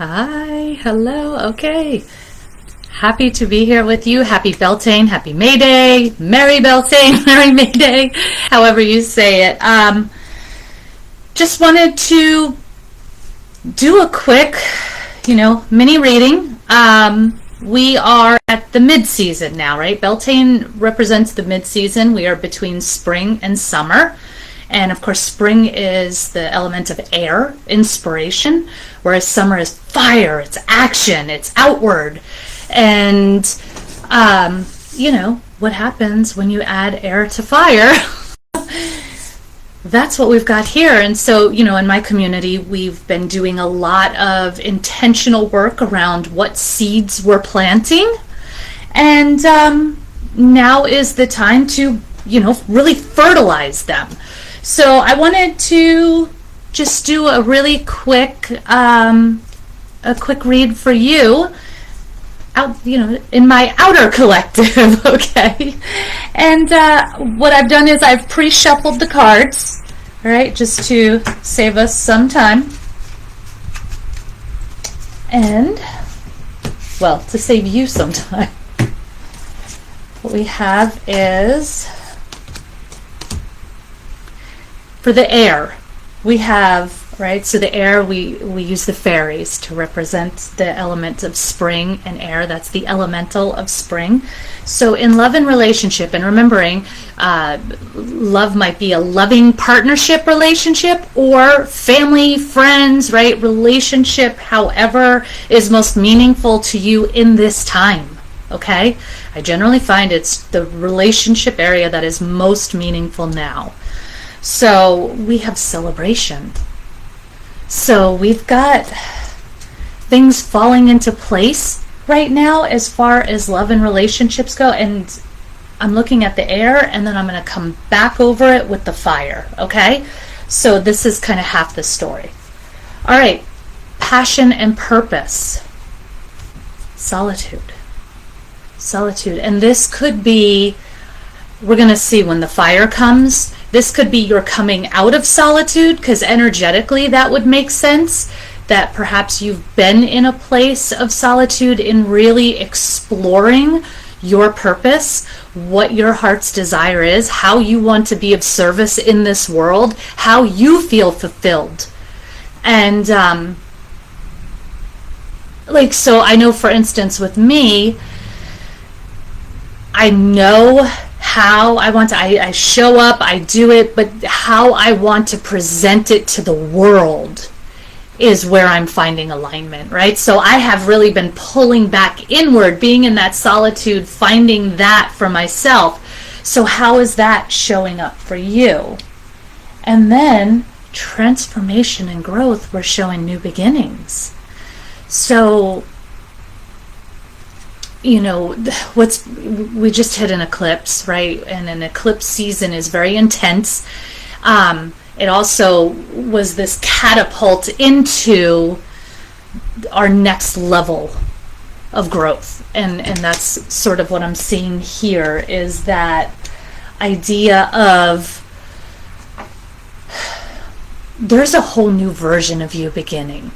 Hi, hello, okay. Happy to be here with you. Happy Beltane, happy May Day, Merry Beltane, Merry May Day, however you say it. Just wanted to do a quick, mini reading. We are at the mid-season now, right? Beltane represents the mid-season. We are between spring and summer. And of course, spring is the element of air, inspiration, whereas summer is fire, it's action, it's outward. And, what happens when you add air to fire? That's what we've got here. And so, in my community, we've been doing a lot of intentional work around what seeds we're planting. And now is the time to, really fertilize them. So I wanted to just do a really quick read for you out, in my outer collective, okay? And what I've done is I've pre-shuffled the cards, all right, just to save us some time. And, well, to save you some time. What we have is, for the air, we have, right, so the air, we use the fairies to represent the element of spring and air. That's the elemental of spring. So in love and relationship, and remembering, love might be a loving partnership relationship or family, friends, right, relationship, however is most meaningful to you in this time, okay? I generally find it's the relationship area that is most meaningful now. So we have celebration. So we've got things falling into place right now as far as love and relationships go. And I'm looking at the air, and then I'm going to come back over it with the fire. Okay? So this is kind of half the story. All right. Passion and purpose. Solitude. Solitude. And this could be, we're going to see when the fire comes, this could be your coming out of solitude, because energetically that would make sense, that perhaps you've been in a place of solitude in really exploring your purpose, what your heart's desire is, how you want to be of service in this world, how you feel fulfilled. And so I know, for instance, with me, I know how I want to, I show up, I do it, but how I want to present it to the world is where I'm finding alignment, right? So I have really been pulling back inward, being in that solitude, finding that for myself. So how is that showing up for you? And then transformation and growth, we're showing new beginnings. So we just hit an eclipse, right? And an eclipse season is very intense. It also was this catapult into our next level of growth. And that's sort of what I'm seeing here, is that idea of there's a whole new version of you beginning.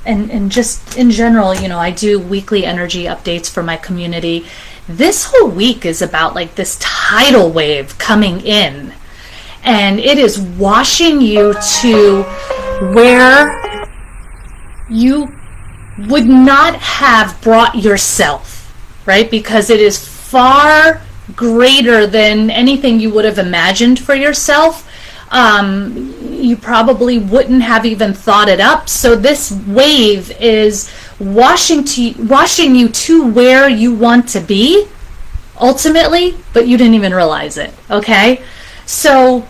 And just in general, I do weekly energy updates for my community. This whole week is about like this tidal wave coming in, and it is washing you to where you would not have brought yourself, right? Because it is far greater than anything you would have imagined for yourself. You probably wouldn't have even thought it up. So this wave is washing you to where you want to be, ultimately, but you didn't even realize it, okay? So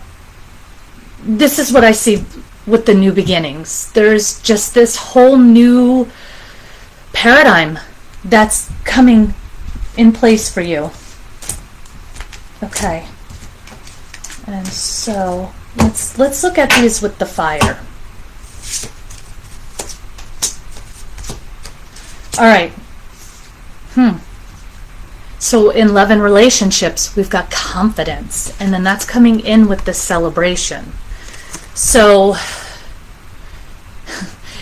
this is what I see with the new beginnings. There's just this whole new paradigm that's coming in place for you. Okay. And so let's look at these with the fire. All right. So in love and relationships, we've got confidence, and then that's coming in with the celebration. So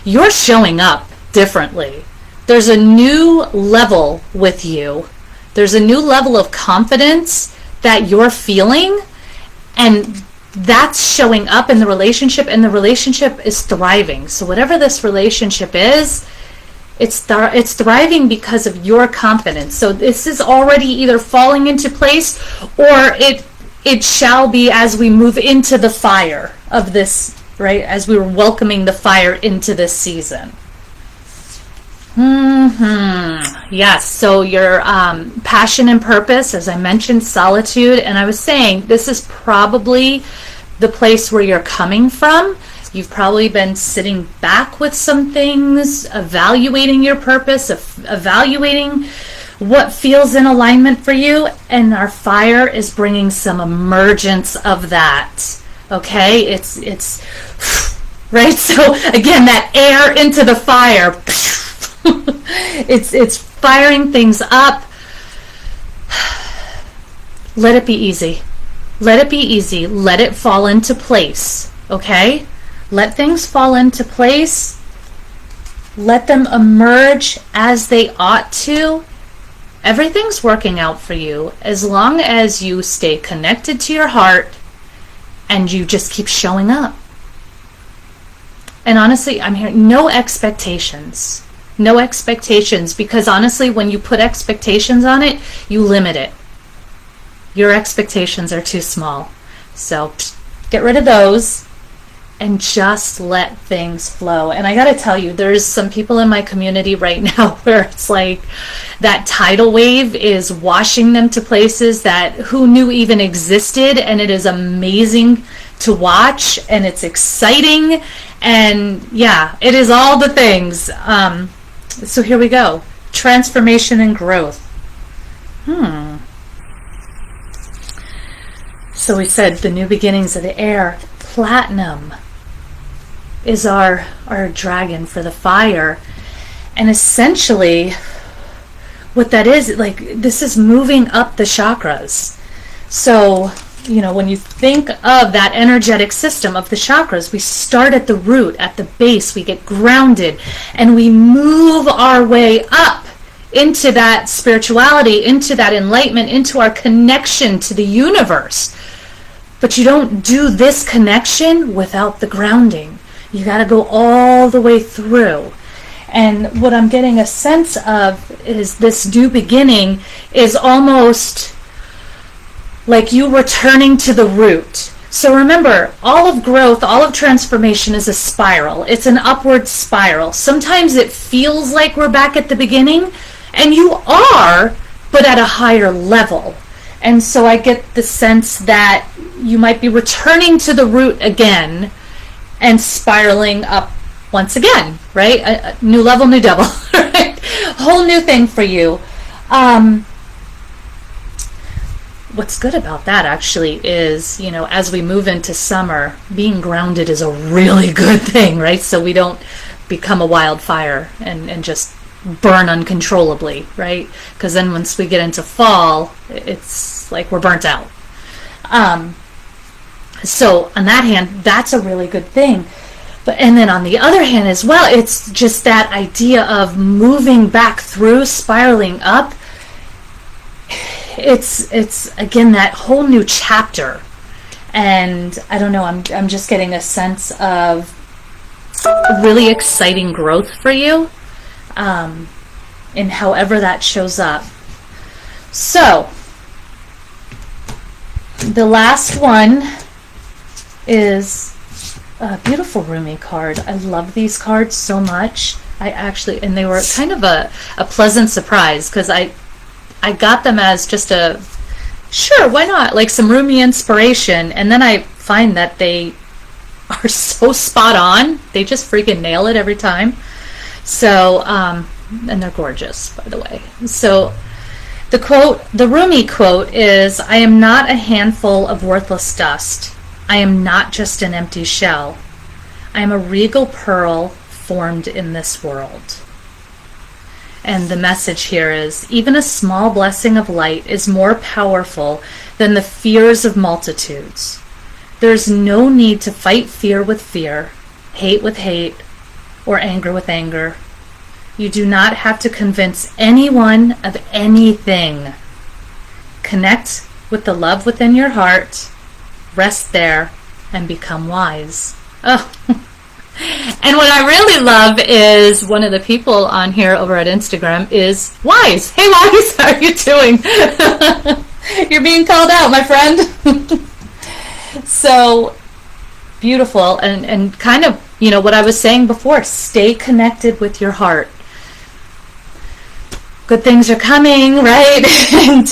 you're showing up differently. There's a new level with you. There's a new level of confidence that you're feeling, and that's showing up in the relationship, and the relationship is thriving. So whatever this relationship is, it's thriving because of your confidence. So this is already either falling into place, or it shall be as we move into the fire of this, right? As we were welcoming the fire into this season. Yes, so your passion and purpose, as I mentioned, solitude, and I was saying this is probably the place where you're coming from. You've probably been sitting back with some things, evaluating your purpose, evaluating what feels in alignment for you, and our fire is bringing some emergence of that. Okay, it's right. So again, that air into the fire. It's firing things up. Let it be easy. Let it be easy. Let it fall into place. Okay? Let things fall into place. Let them emerge as they ought to. Everything's working out for you as long as you stay connected to your heart and you just keep showing up. And honestly, I'm hearing no expectations. No expectations, because honestly, when you put expectations on it, you limit it. Your expectations are too small. So get rid of those and just let things flow. And I got to tell you, there's some people in my community right now where it's like that tidal wave is washing them to places that who knew even existed, and it is amazing to watch, and it's exciting, and yeah, it is all the things. So here we go. Transformation and growth. So we said the new beginnings of the air. Platinum is our dragon for the fire. And essentially what that is, like, this is moving up the chakras. So, you know, when you think of that energetic system of the chakras, we start at the root, at the base, we get grounded, and we move our way up into that spirituality, into that enlightenment, into our connection to the universe. But you don't do this connection without the grounding. You got to go all the way through. And what I'm getting a sense of is this new beginning is almost like you returning to the root. So remember, all of growth, all of transformation is a spiral. It's an upward spiral. Sometimes it feels like we're back at the beginning, and you are, but at a higher level. And so I get the sense that you might be returning to the root again and spiraling up once again, right? A new level, new devil, right? Whole new thing for you. What's good about that actually is, you know, as we move into summer, being grounded is a really good thing, right? So we don't become a wildfire and just burn uncontrollably, right? Because then once we get into fall, it's like we're burnt out. So on that hand, that's a really good thing. And then on the other hand as well, it's just that idea of moving back through, spiraling up. It's again that whole new chapter, and I don't know, I'm just getting a sense of really exciting growth for you, in however that shows up. So the last one is a beautiful Rumi card. I love these cards so much. And they were kind of a pleasant surprise, because I got them as just a, sure, why not? Like some Rumi inspiration. And then I find that they are so spot on. They just freaking nail it every time. So, and they're gorgeous, by the way. So the Rumi quote is, "I am not a handful of worthless dust. I am not just an empty shell. I am a regal pearl formed in this world." And the message here is, even a small blessing of light is more powerful than the fears of multitudes. There's no need to fight fear with fear, hate with hate, or anger with anger. You do not have to convince anyone of anything. Connect with the love within your heart, rest there, and become wise. Oh. And what I really love is one of the people on here over at Instagram is Wise. Hey Wise, how are you doing? You're being called out, my friend. So beautiful, and kind of, what I was saying before, stay connected with your heart. Good things are coming, right? And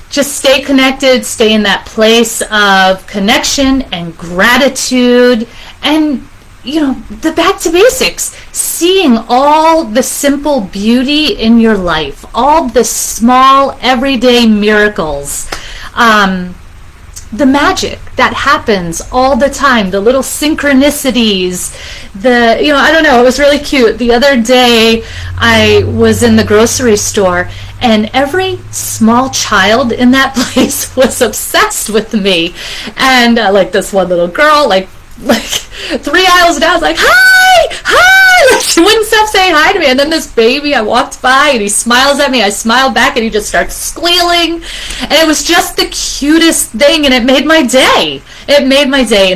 just stay connected, stay in that place of connection and gratitude, and the back to basics, seeing all the simple beauty in your life, all the small everyday miracles, the magic that happens all the time, the little synchronicities, I don't know, it was really cute. The other day I was in the grocery store, and every small child in that place was obsessed with me. And like this one little girl, like 3 aisles down, like, hi, like she wouldn't stop saying hi to me. And then this baby, I walked by and he smiles at me, I smiled back, and he just starts squealing, and it was just the cutest thing, and it made my day. And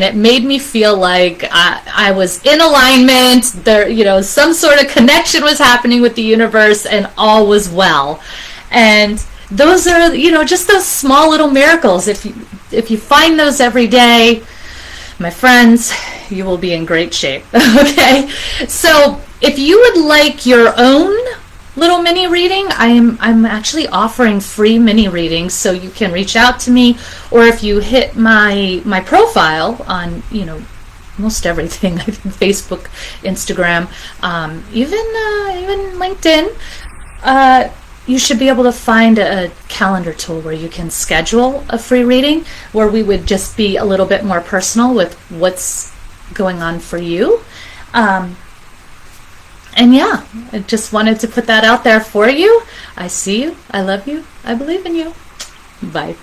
it made me feel like I was in alignment. There, some sort of connection was happening with the universe, and all was well. And those are, just those small little miracles. If you find those every day, my friends, you will be in great shape. Okay, so if you would like your own little mini reading, I'm actually offering free mini readings, so you can reach out to me, or if you hit my profile on most everything, I think Facebook, Instagram, even LinkedIn, you should be able to find a calendar tool where you can schedule a free reading, where we would just be a little bit more personal with what's going on for you. And yeah, I just wanted to put that out there for you. I see you. I love you. I believe in you. Bye.